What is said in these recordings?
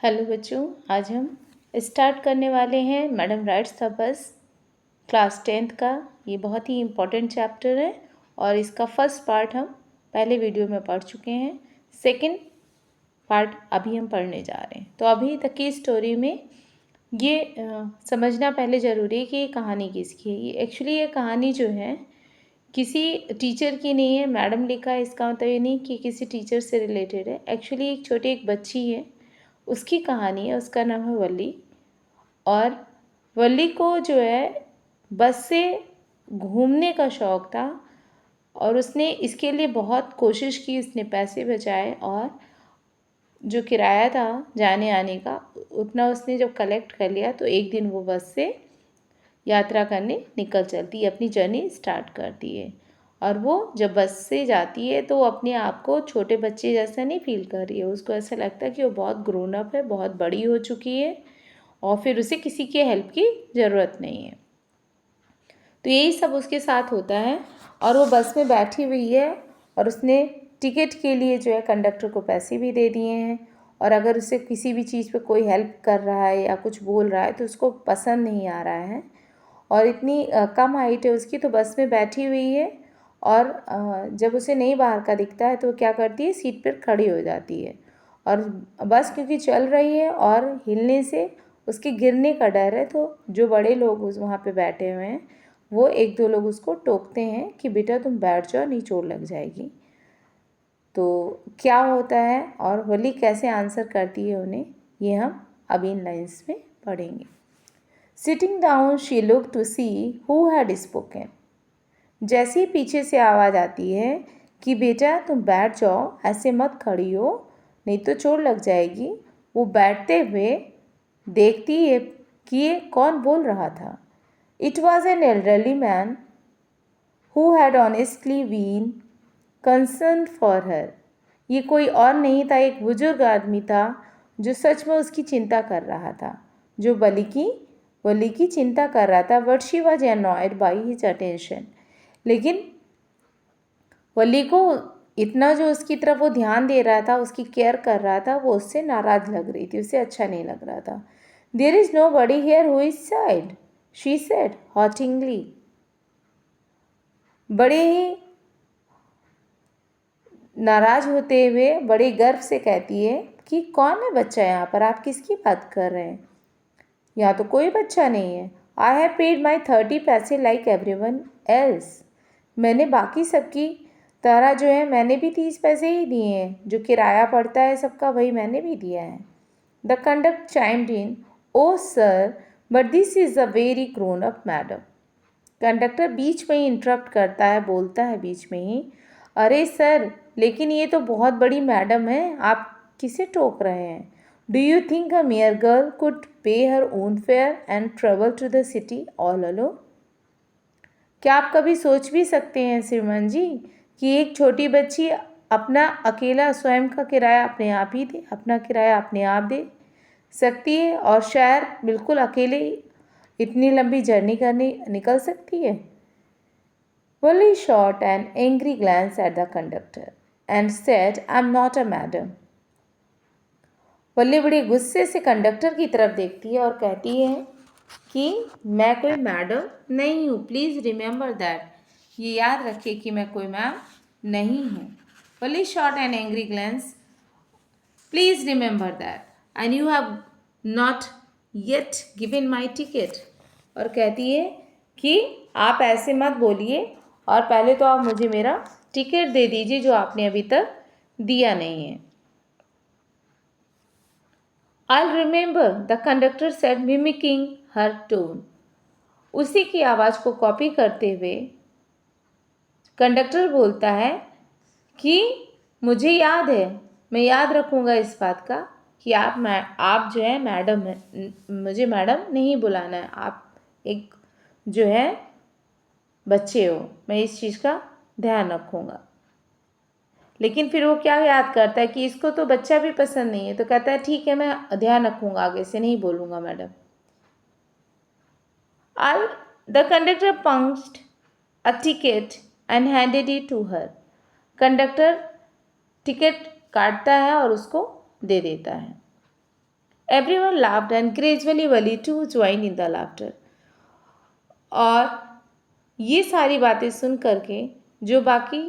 Hello बच्चों, आज हम स्टार्ट करने वाले हैं madam rights the bus class 10th का। ये बहुत ही इम्पोर्टेंट चैप्टर है और इसका फर्स्ट पार्ट हम पहले वीडियो में पढ़ चुके हैं। सेकंड पार्ट अभी हम पढ़ने जा रहे हैं। तो अभी तक की स्टोरी में ये समझना पहले ज़रूरी है कि ये कहानी किसकी है। ये एक्चुअली ये कहानी जो है किसी टीचर की नहीं है। मैडम लिखा है, इसका मतलब ये नहीं कि किसी टीचर से रिलेटेड है। एक्चुअली एक बच्ची है, उसकी कहानी है। उसका नाम है वल्ली। और वल्ली को जो है बस से घूमने का शौक़ था और उसने इसके लिए बहुत कोशिश की। उसने पैसे बचाए और जो किराया था जाने आने का उतना उसने जब कलेक्ट कर लिया तो एक दिन वो बस से यात्रा करने निकल चलती है, अपनी जर्नी स्टार्ट करती है। और वो जब बस से जाती है तो वो अपने आप को छोटे बच्चे जैसा नहीं फील कर रही है। उसको ऐसा लगता है कि वो बहुत ग्रोन अप है, बहुत बड़ी हो चुकी है और फिर उसे किसी के हेल्प की ज़रूरत नहीं है। तो यही सब उसके साथ होता है और वो बस में बैठी हुई है और उसने टिकट के लिए जो है कंडक्टर को पैसे भी दे दिए हैं। और अगर उसे किसी भी चीज़ पे कोई हेल्प कर रहा है या कुछ बोल रहा है तो उसको पसंद नहीं आ रहा है। और इतनी कम हाइट है उसकी, तो बस में बैठी हुई है और जब उसे नहीं बाहर का दिखता है तो वो क्या करती है, सीट पर खड़ी हो जाती है। और बस क्योंकि चल रही है और हिलने से उसके गिरने का डर है, तो जो बड़े लोग उस वहाँ पे बैठे हुए हैं वो एक दो लोग उसको टोकते हैं कि बेटा तुम बैठ जाओ, नहीं चोट लग जाएगी। तो क्या होता है और वली कैसे आंसर करती है उन्हें, ये हम अभी इन लाइन्स में पढ़ेंगे। Sitting down, she looked to see who had spoken. जैसे ही पीछे से आवाज़ आती है कि बेटा तुम बैठ जाओ, ऐसे मत खड़ी हो, नहीं तो चोट लग जाएगी। वो बैठते हुए देखती है कि ये कौन बोल रहा था। It was an elderly man who had honestly been concerned for her. ये कोई और नहीं था, एक बुजुर्ग आदमी था जो सच में उसकी चिंता कर रहा था, जो वली की चिंता कर रहा था। But she was annoyed by his attention. लेकिन वली को इतना जो उसकी तरफ वो ध्यान दे रहा था, उसकी केयर कर रहा था, वो उससे नाराज़ लग रही थी, उसे अच्छा नहीं लग रहा था। There is nobody here who is sad, she said haughtily. बड़े ही नाराज़ होते हुए बड़े गर्व से कहती है कि कौन है बच्चा यहाँ पर, आप किसकी बात कर रहे हैं? यहाँ तो कोई बच्चा नहीं है। आई हैव पेड माई 30 पैसे लाइक एवरीवन एल्स। मैंने बाकी सबकी तरह जो है मैंने भी 30 पैसे ही दिए हैं, जो किराया पड़ता है सबका वही मैंने भी दिया है। The conductor chimed in, oh sir but this is a very grown up madam. Conductor बीच में ही इंटरप्ट करता है, बोलता है बीच में ही, अरे सर लेकिन ये तो बहुत बड़ी मैडम है, आप किसे टोक रहे हैं? Do you think a mere girl could pay her own fare and travel to the city all alone? क्या आप कभी सोच भी सकते हैं श्रीमान जी कि एक छोटी बच्ची अपना अकेला स्वयं का किराया अपने आप ही दे, अपना किराया अपने आप दे सकती है और शहर बिल्कुल अकेले इतनी लंबी जर्नी करने निकल सकती है? Wally shot an angry glance at the conductor and said, I'm not a madam. वल्ली बड़ी गुस्से से कंडक्टर की तरफ देखती है और कहती है कि मैं कोई मैडम नहीं हूँ। प्लीज़ रिमेंबर दैट, ये याद रखिए कि मैं कोई मैम नहीं हूँ। Valli shot an angry glance, please remember that, and you have not yet given my ticket. और कहती है कि आप ऐसे मत बोलिए और पहले तो आप मुझे मेरा टिकट दे दीजिए जो आपने अभी तक दिया नहीं है। I'll remember, the conductor said, mimicking her tone. उसी की आवाज़ को कॉपी करते हुए कंडक्टर बोलता है कि मुझे याद है, मैं याद रखूँगा इस बात का कि आप जो है मैडम है, मुझे मैडम नहीं बुलाना है, आप एक जो है बच्चे हो, मैं इस चीज़ का ध्यान रखूँगा। लेकिन फिर वो क्या याद करता है कि इसको तो बच्चा भी पसंद नहीं है, तो कहता है ठीक है मैं ध्यान रखूँगा, आगे से नहीं बोलूँगा madam. The conductor punched a ticket and handed it to her. Conductor ticket काटता है और उसको दे देता है। Everyone laughed and gradually Wali too joined in the laughter. और ये सारी बातें सुन करके जो बाकी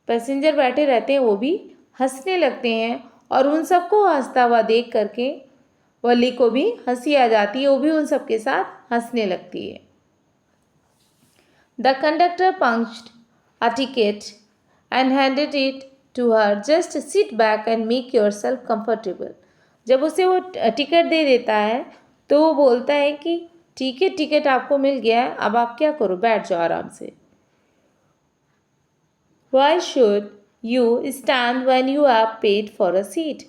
पैसेंजर बैठे रहते हैं वो भी हंसने लगते हैं और उन सबको हंसता हुआ देख करके वली को भी हंसी आ जाती है, वो भी उन सबके साथ हंसने लगती है. The conductor punched a ticket and handed it to her. Just sit back and make yourself comfortable. जब उसे वो टिकट दे देता है तो वो बोलता है कि ठीक है, टिकट आपको मिल गया है, अब आप क्या करो, बैठ जाओ आराम से. Why should you stand when you have paid for a seat?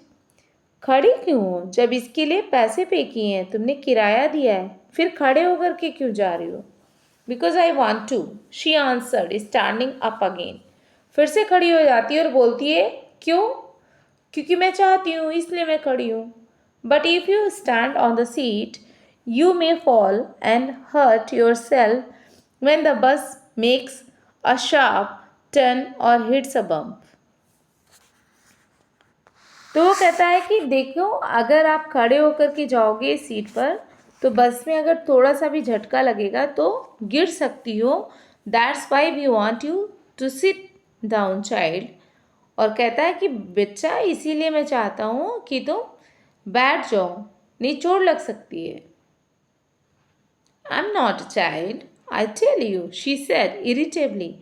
खड़ी क्यों हो जब इसके लिए पैसे पे किए हैं, तुमने किराया दिया है, फिर खड़े होकर के क्यों जा रही हो? Because I want to, she answered, standing up again. फिर से खड़ी हो जाती है और बोलती है क्यों? क्योंकि मैं चाहती हूँ, इसलिए मैं खड़ी हूँ. But if you stand on the seat, you may fall and hurt yourself when the bus makes a sharp turn or hits a bump. तो वो कहता है कि देखो, अगर आप खड़े होकर के जाओगे सीट पर तो बस में अगर थोड़ा सा भी झटका लगेगा तो गिर सकती हो. That's why we want you to sit down child. और कहता है कि बच्चा, इसीलिए मैं चाहता हूँ कि तुम बैठ जाओ, नहीं चोट लग सकती है. I am not a child, I tell you, she said irritably.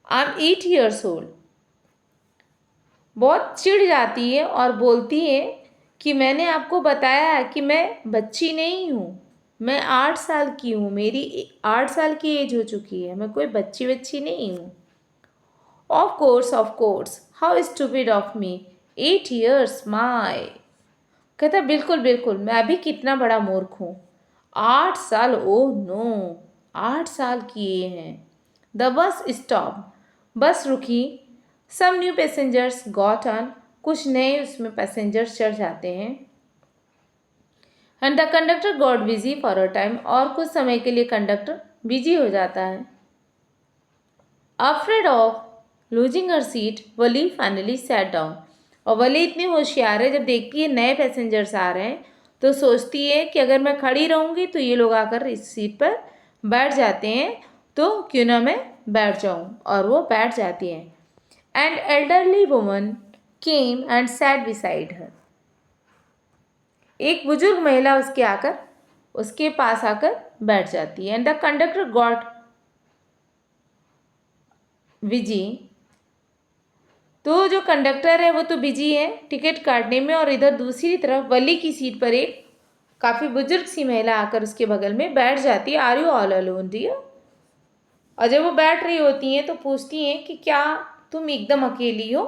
आई एम 8 years old. बहुत चिढ़ जाती है और बोलती है कि मैंने आपको बताया कि मैं बच्ची नहीं हूँ, मैं 8 साल की हूँ, मेरी 8 साल की एज हो चुकी है, मैं कोई बच्ची नहीं हूँ. Of course, how stupid of me, 8 years my. कहता बिल्कुल, मैं भी कितना बड़ा मूर्ख हूँ, 8 साल, ओह नो, 8 साल की ये हैं. द बस स्टॉप, बस रुकी. Some new passengers got on, कुछ नए उसमें पैसेंजर्स चढ़ जाते हैं. And the conductor got busy for a time, और कुछ समय के लिए कंडक्टर बिजी हो जाता है. Afraid of losing her seat, Wali finally sat down. और वली इतनी होशियार है, जब देखती है नए पैसेंजर्स आ रहे हैं तो सोचती है कि अगर मैं खड़ी रहूँगी तो ये लोग आकर इस सीट पर बैठ जाते हैं, तो क्यों ना मैं बैठ जाऊँ. और वो बैठ जाती हैं. And elderly woman came and set beside her. एक बुजुर्ग महिला उसके पास आकर बैठ जाती है. And the conductor got busy. तो जो कंडक्टर है वो तो बिजी है टिकट काटने में, और इधर दूसरी तरफ वली की सीट पर एक काफ़ी बुजुर्ग सी महिला आकर उसके बगल में बैठ जाती है. Are you all alone dear. और जब वो बैठ रही होती हैं तो पूछती हैं कि क्या तुम एकदम अकेली हो.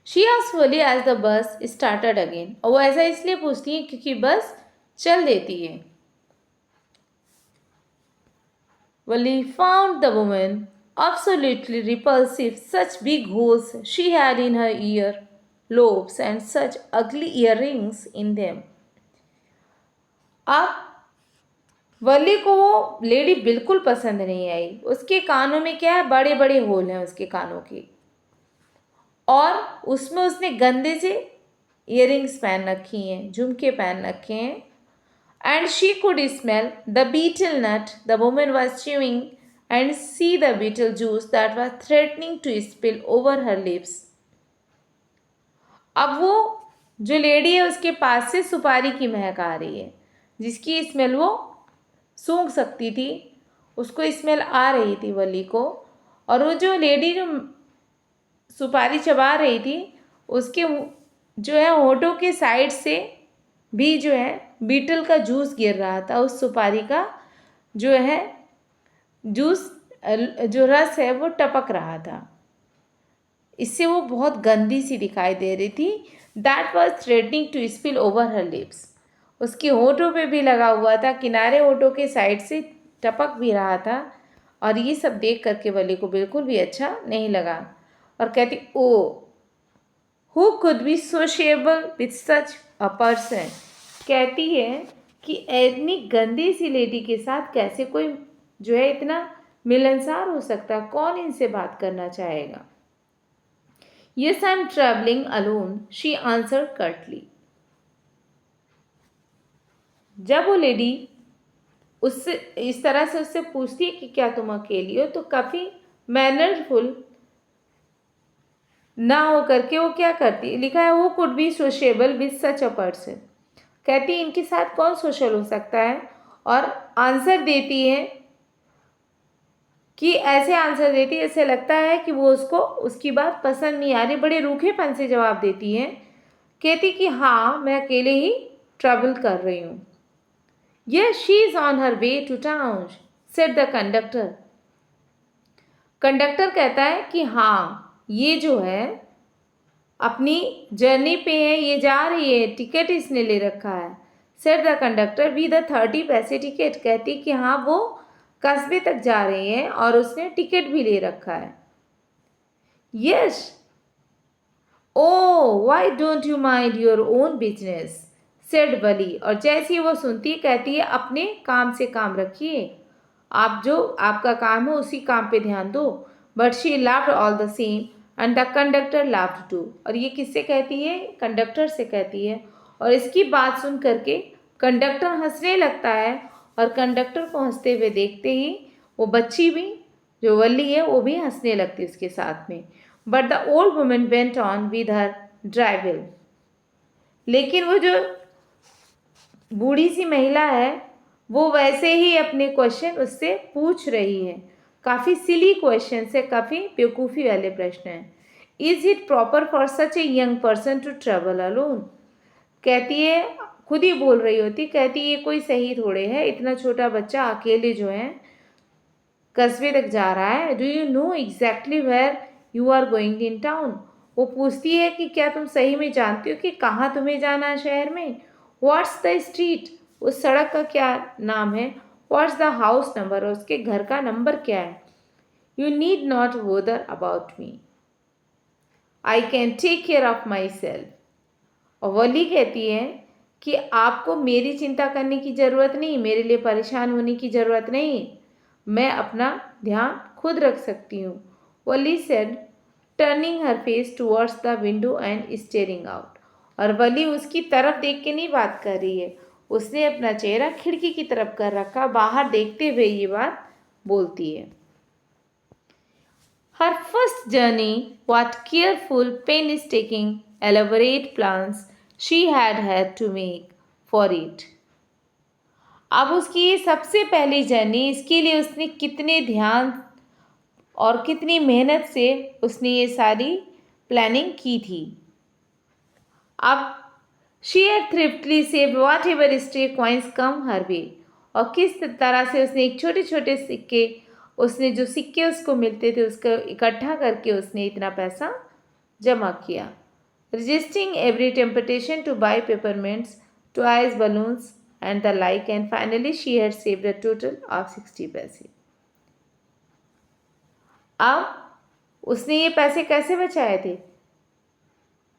She asked Valli as the bus started again. और वो ऐसा इसलिए पूछती हैं क्योंकि बस चल देती है. Valli found the woman absolutely repulsive, such big holes she had in her ear lobes and such ugly earrings in them. अब वली को वो लेडी बिल्कुल पसंद नहीं आई. उसके कानों में क्या है, बड़े बड़े होल हैं उसके कानों के, और उसमें उसने गंदे से इयरिंग्स पहन रखी हैं, झुमके पहन रखे हैं. And she could smell the betel nut the woman was chewing and see the betel juice that was threatening to spill over her lips. अब वो जो लेडी है उसके पास से सुपारी की महक आ रही है, जिसकी स्मेल वो सूंघ सकती थी, उसको स्मेल आ रही थी वली को. और वो जो लेडी जो सुपारी चबा रही थी उसके जो है होठों के साइड से भी जो है बीटल का जूस गिर रहा था. उस सुपारी का जो है जूस, जो रस है वो टपक रहा था. इससे वो बहुत गंदी सी दिखाई दे रही थी. That was threatening to spill over her lips. उसके होठों पे भी लगा हुआ था, किनारे होठों के साइड से टपक भी रहा था. और ये सब देख करके वली को बिल्कुल भी अच्छा नहीं लगा और कहती, oh who could be sociable with such a person. कहती है कि इतनी गंदी सी लेडी के साथ कैसे कोई जो है इतना मिलनसार हो सकता है, कौन इनसे बात करना चाहेगा. Yes I am travelling alone, she answer Curtly. जब वो लेडी उससे इस तरह से उससे पूछती है कि क्या तुम अकेली हो, तो काफ़ी मैनरफुल ना हो करके वो क्या करती है, लिखा है वो could be sociable with such a person. कहती है इनके साथ कौन सोशल हो सकता है, और आंसर देती है कि ऐसे आंसर देती है ऐसे लगता है कि वो उसको उसकी बात पसंद नहीं आ रही, बड़े रूखेपन से जवाब देती है। कहती कि हाँ मैं अकेले ही ट्रैवल कर रही हूँ। Yes she is on her way to town said the conductor. Conductor कहता है कि हाँ ये जो है अपनी जर्नी पे है, ये जा रही है, टिकट इसने ले रखा है। Said the conductor we the 30 paise ticket. कहती कि हाँ वो कस्बे तक जा रही है और उसने टिकट भी ले रखा है। Yes oh why don't you mind your own business said Valli. और जैसे ही वो सुनती है कहती है अपने काम से काम रखिए, आप जो आपका काम है उसी काम पे ध्यान दो। But she laughed all the same and the conductor laughed too. और ये किससे कहती है, कंडक्टर से कहती है। और इसकी बात सुन करके कंडक्टर हंसने लगता है, और कंडक्टर को हंसते हुए देखते ही वो बच्ची भी जो वल्ली है वो भी हंसने लगती है उसके साथ में। But the old woman went on with her drivel. लेकिन वो जो बूढ़ी सी महिला है वो वैसे ही अपने क्वेश्चन उससे पूछ रही है। काफ़ी सिली क्वेश्चन है, काफ़ी बेवकूफ़ी वाले प्रश्न हैं। Is it proper for such a young person to travel alone. कहती है, खुद ही बोल रही होती, कहती ये कोई सही थोड़े है इतना छोटा बच्चा अकेले जो है कस्बे तक जा रहा है। Do you know exactly where you are going in town. वो पूछती है कि क्या तुम सही में जानती हो कि कहाँ तुम्हें जाना है शहर में। व्हाट्स द स्ट्रीट, उस सड़क का क्या नाम है। व्हाट्स द हाउस नंबर, उसके घर का नंबर क्या है। You need not bother about me, I can take care of myself. और वली कहती है कि आपको मेरी चिंता करने की ज़रूरत नहीं, मेरे लिए परेशान होने की ज़रूरत नहीं, मैं अपना ध्यान खुद रख सकती हूँ। Valli said turning her face towards the window and staring out. और वली उसकी तरफ देख के नहीं बात कर रही है, उसने अपना चेहरा खिड़की की तरफ कर रखा, बाहर देखते हुए ये बात बोलती है। Her first journey, what careful, painstaking, elaborate plans she had to make for it. अब उसकी ये सबसे पहली जर्नी, इसके लिए उसने कितने ध्यान और कितनी मेहनत से उसने ये सारी प्लानिंग की थी। अब she had thriftily saved whatever stray coins come her way। और किस तरह से उसने एक छोटे छोटे सिक्के, उसने जो सिक्के उसको मिलते थे उसको इकट्ठा करके उसने इतना पैसा जमा किया। Resisting every temptation to buy peppermints, toys, balloons and the like, and finally she had saved a total of 60 पैसे। अब उसने ये पैसे कैसे बचाए थे।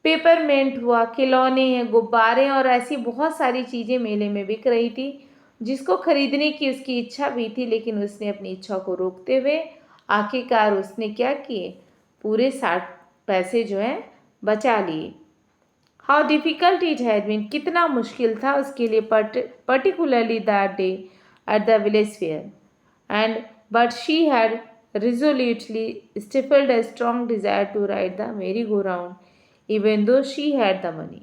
पेपरमेंट हुआ, खिलौने हैं, गुब्बारे और ऐसी बहुत सारी चीज़ें मेले में बिक रही थी जिसको खरीदने की उसकी इच्छा भी थी, लेकिन उसने अपनी इच्छा को रोकते हुए आखिरकार उसने क्या किए, पूरे 60 पैसे जो हैं बचा लिए। How difficult it had been, कितना मुश्किल था उसके लिए, particularly that day at the village fair. And but she had resolutely stifled a strong desire to ride the merry-go-round even though she had the money।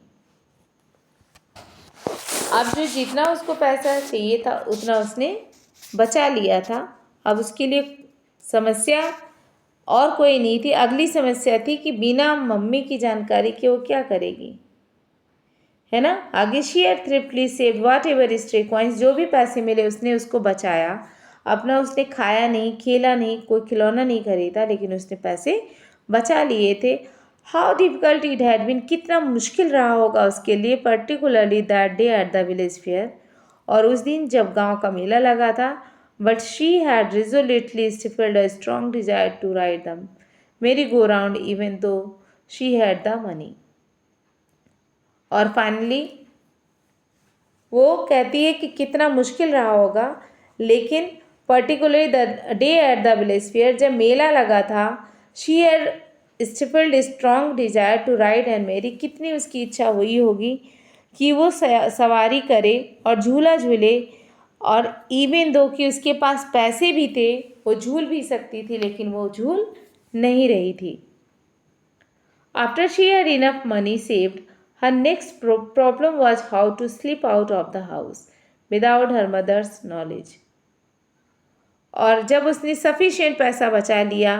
अब जो जितना उसको पैसा चाहिए था उतना उसने बचा लिया था। अब उसके लिए समस्या और कोई नहीं थी, अगली समस्या थी कि बिना मम्मी की जानकारी के वो क्या करेगी, है ना। आगे she had thriftily saved whatever stray coins, जो भी पैसे मिले उसने उसको बचाया। अपना उसने खाया नहीं, खेला नहीं, कोई खिलौना नहीं खरीदा, लेकिन उसने पैसे बचा लिए थे। How difficult it had been, कितना मुश्किल रहा होगा उसके लिए, particularly that day at the village fair, और उस दिन जब गांव का मेला लगा था। But she had resolutely stifled a strong desire to ride the merry go round even though she had the money. और फाइनली वो कहती है कि कितना मुश्किल रहा होगा, लेकिन particularly the day at the village fair, जब मेला लगा था, she had stifled strong desire to ride and merry, कितनी उसकी इच्छा हुई होगी कि वो सवारी करे और झूला झूले, और इवन दो कि उसके पास पैसे भी थे, वो झूल भी सकती थी, लेकिन वो झूल नहीं रही थी। After she had enough money saved, her next problem was how to slip out of the house without her mother's knowledge. और जब उसने सफिशिएंट पैसा बचा लिया,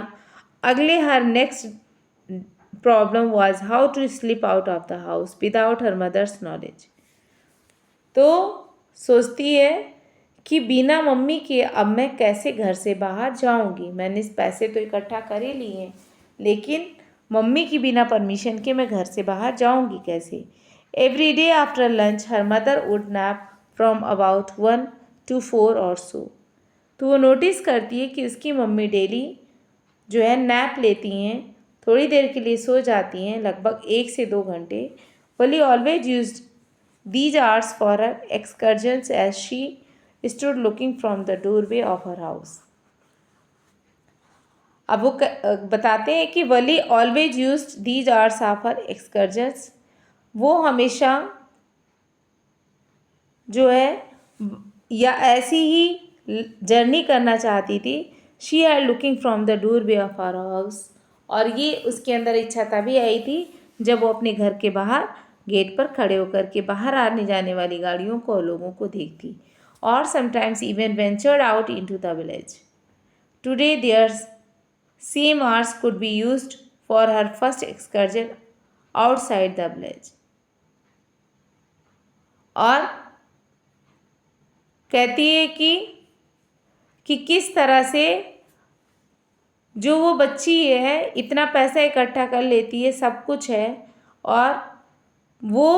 अगले her next problem was how to slip out of the house without her mother's knowledge. तो सोचती है कि बिना मम्मी के अब मैं कैसे घर से बाहर जाऊंगी। मैंने पैसे तो इकट्ठा कर ही लिए हैं, लेकिन मम्मी की बिना परमिशन के मैं घर से बाहर जाऊंगी कैसे। Every day after lunch her mother would nap from about 1 to 4 और सो। तो वो नोटिस करती है कि उसकी मम्मी डेली जो है नैप लेती हैं, थोड़ी देर के लिए सो जाती हैं, लगभग 1 से 2 घंटे। Valli always used these hours for her excursions as she stood looking from the doorway of her house. अब वो बताते हैं कि Valli always used these hours of her excursions, वो हमेशा जो है या ऐसी ही जर्नी करना चाहती थी। She had looking from the doorway of her house, और ये उसके अंदर इच्छा तभी आई थी जब वो अपने घर के बाहर गेट पर खड़े होकर के बाहर आने जाने वाली गाड़ियों को और लोगों को देखती, और sometimes even ventured out into the village. Today their same hours could be used for her first excursion outside the village. और कहती है कि किस तरह से जो वो बच्ची है इतना पैसा इकट्ठा कर लेती है, सब कुछ है, और वो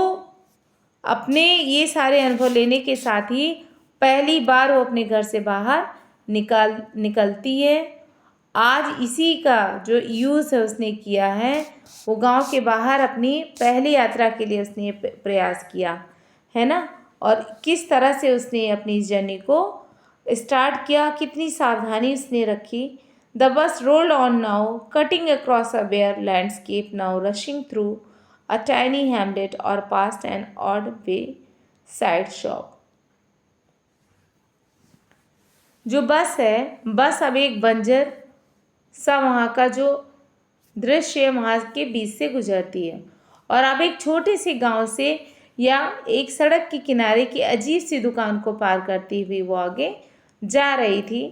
अपने ये सारे अनुभव लेने के साथ ही पहली बार वो अपने घर से बाहर निकलती है। आज इसी का जो यूज़ है उसने किया है, वो गांव के बाहर अपनी पहली यात्रा के लिए उसने प्रयास किया है ना, और किस तरह से उसने अपनी इस जर्नी को स्टार्ट किया, कितनी सावधानी उसने रखी। The bus rolled on now, cutting across a bare landscape, now rushing through a tiny hamlet or past an odd wayside shop. जो बस है, बस अब एक बंजर सा वहाँ का जो दृश्य है वहाँ के बीच से गुजरती है, और अब एक छोटे से गांव से या एक सड़क के किनारे की अजीब सी दुकान को पार करती हुई वो आगे जा रही थी।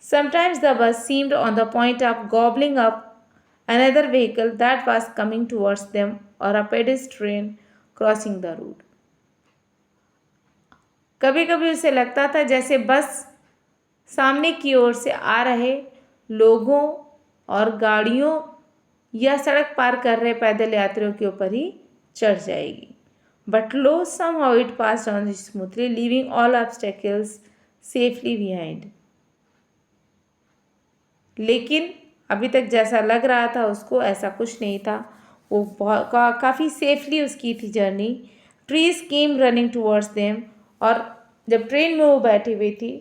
Sometimes the bus seemed on the point of gobbling up another vehicle that was coming towards them, or a pedestrian crossing the road. कभी कभी उसे लगता था जैसे बस सामने की ओर से आ रहे लोगों और गाड़ियों या सड़क पार कर रहे पैदल यात्रियों के ऊपर ही चढ़ जाएगी। But lo, somehow it passed on smoothly, leaving all obstacles safely behind. लेकिन अभी तक जैसा लग रहा था उसको, ऐसा कुछ नहीं था। वो काफ़ी सेफली उसकी थी journey. Trees came running towards them, और जब ट्रेन में वो बैठी हुई थी,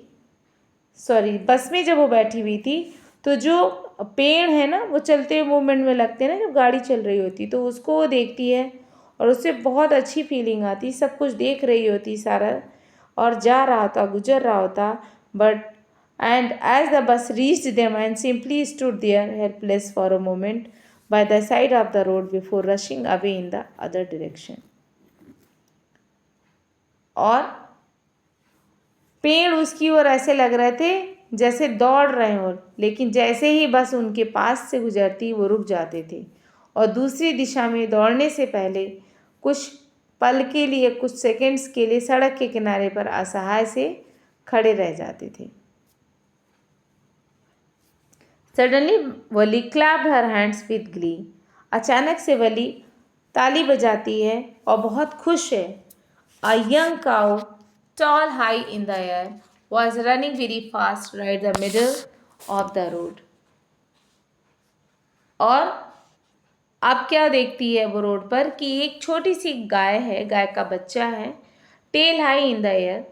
बस में जब वो बैठी हुई थी, तो जो पेड़ है ना वो चलते हुए मूवमेंट में लगते हैं ना जब गाड़ी चल रही होती, तो उसको वो देखती है और उससे बहुत अच्छी फीलिंग आती, सब कुछ देख रही होती सारा, और जा रहा होता, गुजर रहा होता। But and as the bus reached them and simply stood there helpless for a moment by the side of the road before rushing away in the other direction. और पेड़ उसकी ओर ऐसे लग रहे थे जैसे दौड़ रहे हों, लेकिन जैसे ही बस उनके पास से गुजरती वो रुक जाते थे और दूसरी दिशा में दौड़ने से पहले कुछ पल के लिए, कुछ सेकंड्स के लिए सड़क के किनारे पर असहाय से खड़े रह जाते थे। Suddenly Wali clapped her hands with Glee. अचानक से वली ताली बजाती है और बहुत खुश है। A young cow tall high in the air was running very fast right the middle of the road. और अब क्या देखती है वो रोड पर कि एक छोटी सी गाय है, गाय का बच्चा है, tail high in the air,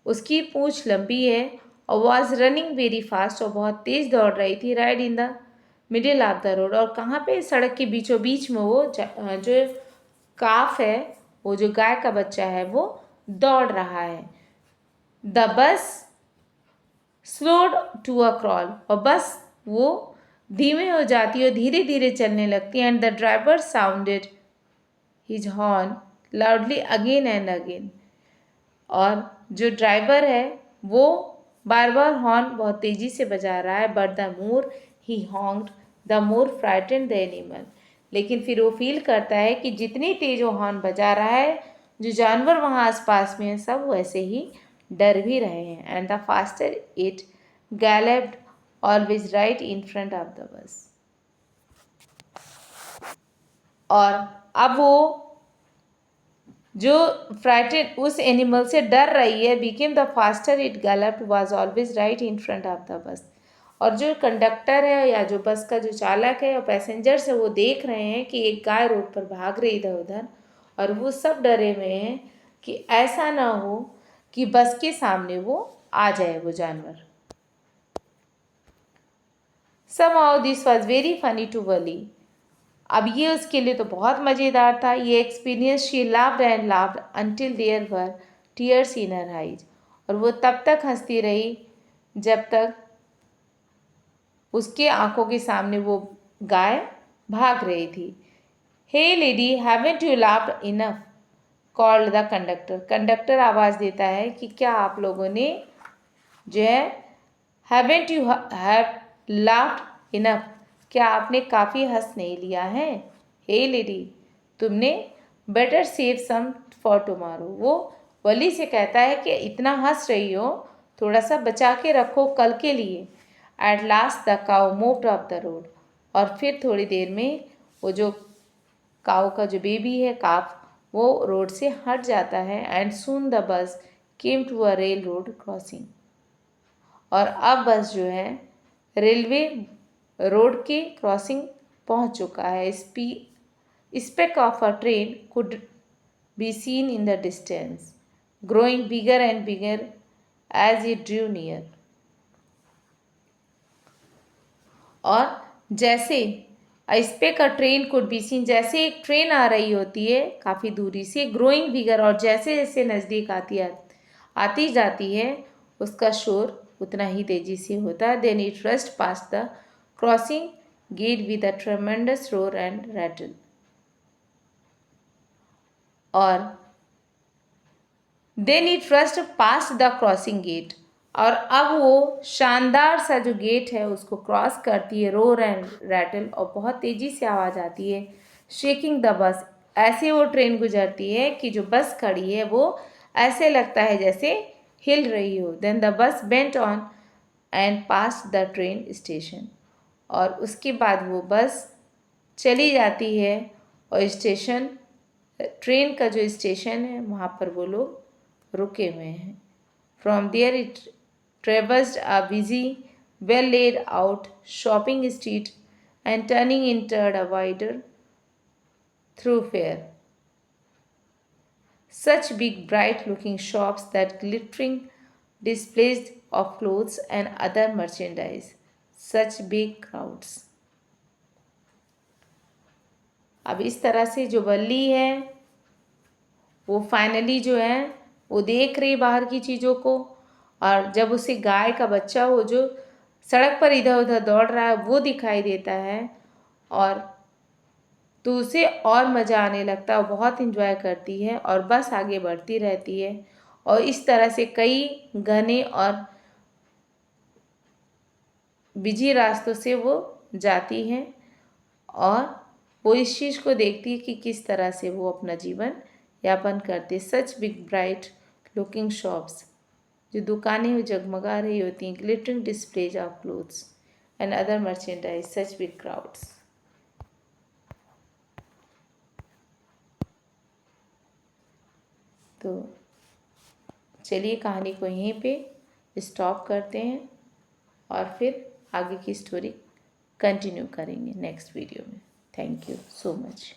उसकी पूंछ लंबी है, और वॉज रनिंग वेरी फास्ट, और बहुत तेज़ दौड़ रही थी, ride in the middle of the road. और कहाँ पे? सड़क के बीचों बीच में वो जो काफ है वो जो गाय का बच्चा है वो दौड़ रहा है। The bus slowed to a crawl, और बस वो धीमे हो जाती है और धीरे धीरे चलने लगती है। And the driver sounded his horn loudly again and again, और जो ड्राइवर है वो बार बार हॉर्न बहुत तेज़ी से बजा रहा है। But the more he honked the more frightened the animal, लेकिन फिर वो फील करता है कि जितनी तेज वो हॉर्न बजा रहा है, जो जानवर वहाँ आसपास में है सब वैसे ही डर भी रहे हैं। And the faster it galloped always right in front of the bus, और अब वो जो फ्राइटेड उस एनिमल से डर रही है, became the faster it galloped was always right in front of the bus, और जो कंडक्टर है या जो बस का जो चालक है और पैसेंजर्स है वो देख रहे हैं कि एक गाय रोड पर भाग रही इधर उधर, और वो सब डरे हुए हैं कि ऐसा ना हो कि बस के सामने वो आ जाए वो जानवर। Somehow this was very funny to Wally. अब ये उसके लिए तो बहुत मज़ेदार था ये experience. She laughed and laughed until there were tears in her eyes, और वो तब तक हंसती रही जब तक उसके आंखों के सामने वो गाय भाग रही थी। Hey lady, haven't you laughed enough, called the conductor. Conductor आवाज़ देता है कि क्या आप लोगों ने जो है haven't you have laughed enough, क्या आपने काफ़ी हंस नहीं लिया है। हे लेडी, तुमने better save some for tomorrow, वो वली से कहता है कि इतना हंस रही हो थोड़ा सा बचा के रखो कल के लिए। At last the cow moved of the road, और फिर थोड़ी देर में वो जो काऊ का जो बेबी है काफ वो रोड से हट जाता है। And soon the bus came to a rail road crossing, और अब बस जो है रेलवे रोड के क्रॉसिंग पहुंच चुका है। Speck of a train could be seen in the distance, growing bigger and bigger as it drew near, और जैसे speck a train could be seen, जैसे एक ट्रेन आ रही होती है काफ़ी दूरी से, ग्रोइंग बिगर, और जैसे जैसे नज़दीक आती जाती है उसका शोर उतना ही तेजी से होता है। Then it rushed past the crossing gate with a tremendous roar and rattle, और then it rushed past the crossing gate, और अब वो शानदार सा जो गेट है उसको क्रॉस करती है, रोर एंड रैटल, और बहुत तेज़ी से आवाज़ आती है। शेकिंग द बस, ऐसे वो ट्रेन गुजरती है कि जो बस खड़ी है वो ऐसे लगता है जैसे हिल रही हो। Then the bus bent on and pass the train station, और उसके बाद वो बस चली जाती है और स्टेशन, ट्रेन का जो स्टेशन है वहाँ पर वो लोग रुके हुए हैं। From there it traversed a busy, well laid out shopping street and turning entered a wider thoroughfare. Such big, bright looking shops that glittering displays of clothes and other merchandise. Such big crowds. अब इस तरह से जो बल्ली है वो finally जो है वो देख रही बाहर की चीज़ों को, और जब उसे गाय का बच्चा वो जो सड़क पर इधर उधर दौड़ रहा है वो दिखाई देता है, और तो उसे और मज़ा आने लगता है, वो बहुत इन्जॉय करती है और बस आगे बढ़ती रहती है। और इस तरह से कई घने और बिजी रास्तों से वो जाती हैं, और वो इस चीज़ को देखती है कि किस तरह से वो अपना जीवन यापन करते। Such big bright looking shops, जो दुकानें वो जगमगा रही होती हैं, glittering displays of clothes and other merchandise, such big crowds. तो चलिए कहानी को यहीं पे स्टॉप करते हैं और फिर आगे की स्टोरी कंटिन्यू करेंगे नेक्स्ट वीडियो में। Thank you so much.